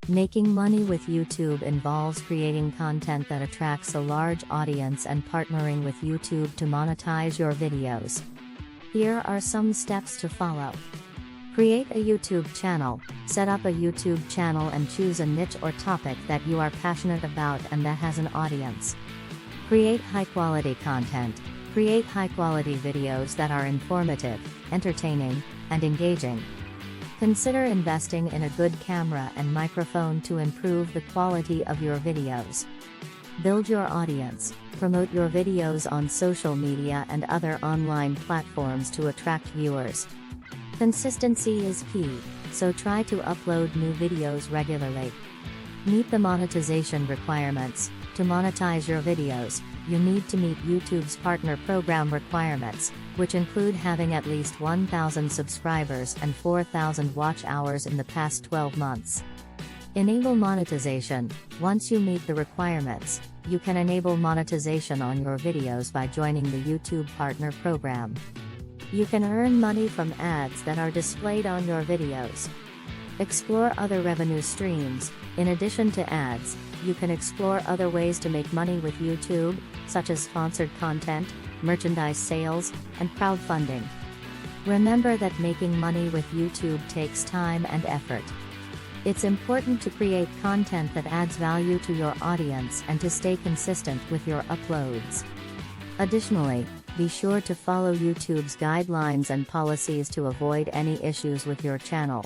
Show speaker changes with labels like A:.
A: Making money with YouTube involves creating content that attracts a large audience and partnering with YouTube to monetize your videos. Here are some steps to follow. Create a YouTube channel. Set up a YouTube channel and choose a niche or topic that you are passionate about and that has an audience. Create high-quality content. Create high-quality videos that are informative, entertaining, and engaging. Consider investing in a good camera and microphone to improve the quality of your videos. Build your audience. Promote your videos on social media and other online platforms to attract viewers. Consistency is key, so try to upload new videos regularly. Meet the monetization requirements. To monetize your videos, you need to meet YouTube's partner program requirements, which include having at least 1,000 subscribers and 4,000 watch hours in the past 12 months. Enable monetization. Once you meet the requirements, you can enable monetization on your videos by joining the YouTube partner program. You can earn money from ads that are displayed on your videos. Explore other revenue streams. In addition to ads, you can explore other ways to make money with YouTube, such as sponsored content, merchandise sales, and crowdfunding. Remember that making money with YouTube takes time and effort. It's important to create content that adds value to your audience and to stay consistent with your uploads. Additionally, be sure to follow YouTube's guidelines and policies to avoid any issues with your channel.